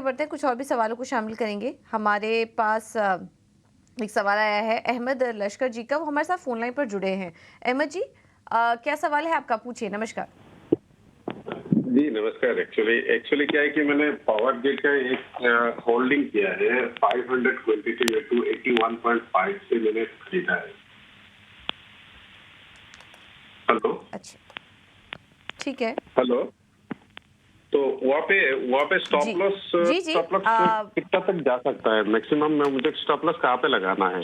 बढ़ते हैं, कुछ और भी सवालों को शामिल करेंगे। हमारे पास एक सवाल आया है अहमद लश्कर जी का, वो हमारे साथ फ़ोन लाइन पर जुड़े हैं। अहमद जी, क्या सवाल है आपका? पूछिए। नमस्कार। जी, नमस्कार। एक्चुअली एक्चुअली क्या है कि मैंने पावर ग्रिड का एक होल्डिंग किया है 522 टू 81.5 से मैंने खरीदा है। हेलो? अच्छा, ठीक है। हेलो? तो वहाँ पे जी। जी, जी। स्टॉप लॉस कितना तक जा सकता है? मैक्सिमम में मुझे स्टॉप लॉस कहाँ पे लगाना है?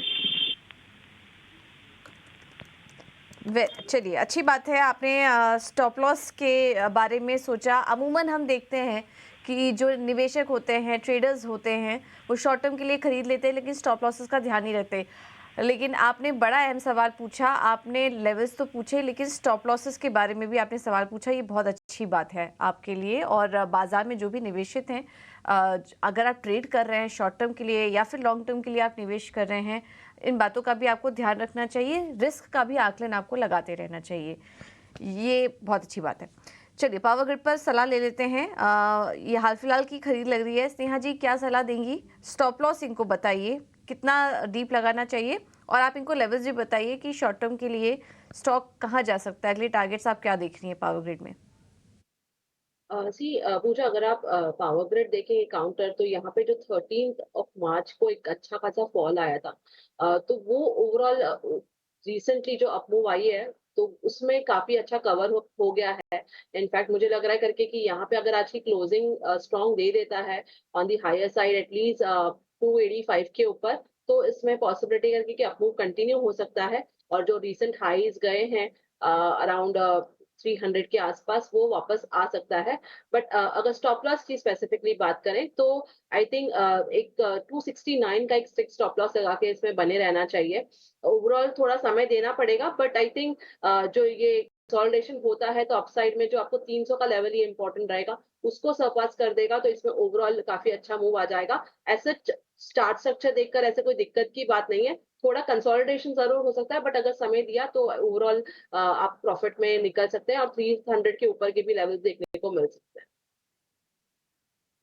वे चलिए, अच्छी बात है आपने स्टॉप लॉस के बारे में सोचा। अमूमन हम देखते हैं कि जो निवेशक होते हैं, ट्रेडर्स होते हैं, वो शॉर्ट टर्म के लिए खरीद लेते हैं लेकिन स्टॉप लॉसेस का ध्यान नहीं रखते। लेकिन आपने बड़ा अहम सवाल पूछा, आपने लेवल्स तो पूछे लेकिन स्टॉप लॉसेस के बारे में भी आपने सवाल पूछा, ये बहुत अच्छी बात है आपके लिए। और बाज़ार में जो भी निवेशित हैं, अगर आप ट्रेड कर रहे हैं शॉर्ट टर्म के लिए या फिर लॉन्ग टर्म के लिए आप निवेश कर रहे हैं, इन बातों का भी आपको ध्यान रखना चाहिए, रिस्क का भी आकलन आपको लगाते रहना चाहिए। ये बहुत अच्छी बात है। चलिए, पावर ग्रिड पर सलाह ले लेते हैं। ये हाल फिलहाल की खरीद लग रही है। स्नेहा जी क्या सलाह देंगी? स्टॉप लॉस इनको बताइए, कितना डीप लगाना चाहिए, और आप इनको लेवल्स भी बताइए कि शॉर्ट टर्म के लिए स्टॉक कहाँ जा सकता है। अगले टारगेट्स आप क्या देख रही हैं पावर ग्रिड में? पूजा, अगर आप पावर ग्रिड देखेंगे काउंटर, तो यहाँ पे जो 13th ऑफ मार्च को एक अच्छा खासा फॉल आया था। तो वो ओवरऑल रिसेंटली जो अपमूव आई है, तो उसमें काफी अच्छा कवर हो गया है। इनफैक्ट मुझे लग रहा है करके कि यहाँ पे अगर आज की क्लोजिंग स्ट्रॉन्ग दे देता है on the higher side at least 285 के ऊपर, तो इसमें पॉसिबिलिटी है कि अपमूव कंटिन्यू हो सकता है। और जो रिसेंट हाईज गए हैं अराउंड 300 के आसपास, वो वापस आ सकता है। बट अगर स्टॉप लॉस की स्पेसिफिकली बात करें, तो आई थिंक एक 269 का एक स्ट्रिक्ट स्टॉप लॉस लगा के इसमें बने रहना चाहिए। ओवरऑल थोड़ा समय देना पड़ेगा, बट आई थिंक जो ये कंसोलिडेशन होता है, तो अपसाइड में जो आपको 300 का लेवल ही इंपॉर्टेंट रहेगा, उसको सरपास कर देगा तो इसमें ओवरऑल काफी अच्छा मूव आ जाएगा। ऐसे स्टार्ट स्ट्रक्चर देखकर ऐसे कोई दिक्कत की बात नहीं है। थोड़ा कंसोलिडेशन जरूर हो सकता है, बट अगर समय दिया तो ओवरऑल आप प्रॉफिट में निकल सकते हैं और 300 के ऊपर के भी लेवल्स देखने को मिल सकते हैं।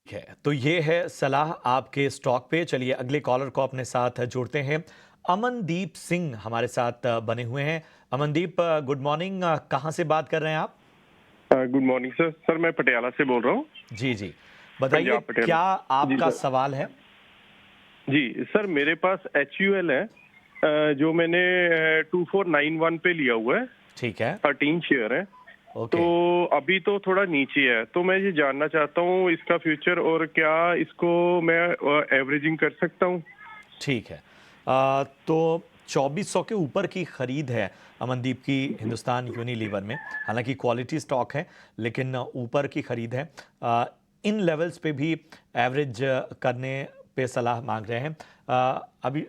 है तो ये है सलाह आपके स्टॉक पे। चलिए अगले कॉलर को अपने साथ जोड़ते हैं। अमनदीप सिंह हमारे साथ बने हुए हैं। Amandeep, good morning. कहाँ से बात कर रहे हैं आप? Good morning sir. सर मैं पटियाला से बोल रहा हूँ। जी जी, बताइए पंजाब पटियाला। क्या जी आपका सर। सवाल है? जी सर, मेरे पास HUL है जो मैंने 2491 पे लिया हुआ है। ठीक है। 13 शेयर है। तो ओके, अभी तो थोड़ा नीचे है, तो मैं ये जानना चाहता हूँ इसका फ्यूचर, और क्या इसको मैं एवरेजिंग कर सकता हूँ? ठीक है। तो 2400 के ऊपर की खरीद है अमनदीप की हिंदुस्तान यूनिलीवर में। हालांकि क्वालिटी स्टॉक है लेकिन ऊपर की खरीद है। इन लेवल्स पे भी एवरेज करने पे सलाह मांग रहे हैं। अभी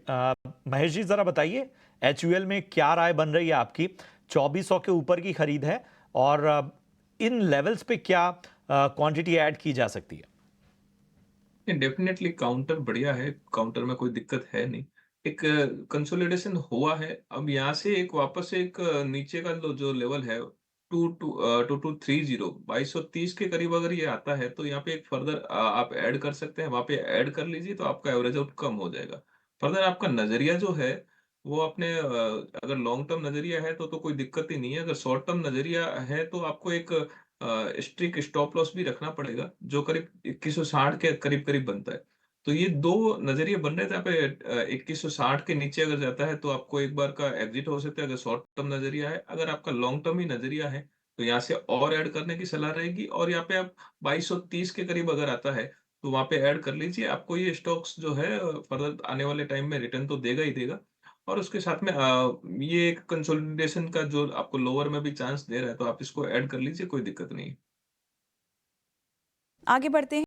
महेश जी ज़रा बताइए, HUL में क्या राय बन रही है आपकी? 2400 के ऊपर की खरीद है और इन लेवल्स पे क्या क्वांटिटी ऐड की जा सकती है? डेफिनेटली काउंटर बढ़िया है, काउंटर में कोई दिक्कत है नहीं। एक कंसोलिडेशन हुआ है, अब यहाँ से एक वापस एक नीचे का जो लेवल है 2230 2230 के करीब अगर ये आता है, तो यहाँ पे एक फर्दर आप ऐड कर सकते हैं, वहाँ पे ऐड कर लीजिए तो आपका एवरेज आउट कम हो जाएगा। फर्दर आपका नज़रिया जो है वो अपने अगर लॉन्ग टर्म नज़रिया है तो कोई दिक्कत ही नहीं है। अगर शॉर्ट टर्म नज़रिया है तो आपको एक स्ट्रिक्ट स्टॉप लॉस भी रखना पड़ेगा, जो करीब 2160 के करीब-करीब बनता है। तो ये 2 नज़रिए बन रहे थे, यहाँ पे 2160 के नीचे अगर जाता है, तो आपको एक बार का एग्ज़िट हो सकता है, अगर शॉर्ट टर्म नज़रिया है। अगर आपका लॉन्ग टर्म ही नज़रिया है, तो यहाँ से और ऐड करने की सलाह रहेगी और यहाँ पे आप 2230 के करीब अगर आता है, तो वहाँ पे ऐड कर लीजिए। आपको ये स्टॉक्स जो है फर्दर आने वाले टाइम में रिटर्न तो देगा ही देगा। और उसके साथ में ये एक कंसोलिडेशन का जो आपको लोअर में भी चांस दे रहा है, तो आप इसको ऐड कर लीजिए, कोई दिक्कत नहीं है। आगे बढ़ते हैं।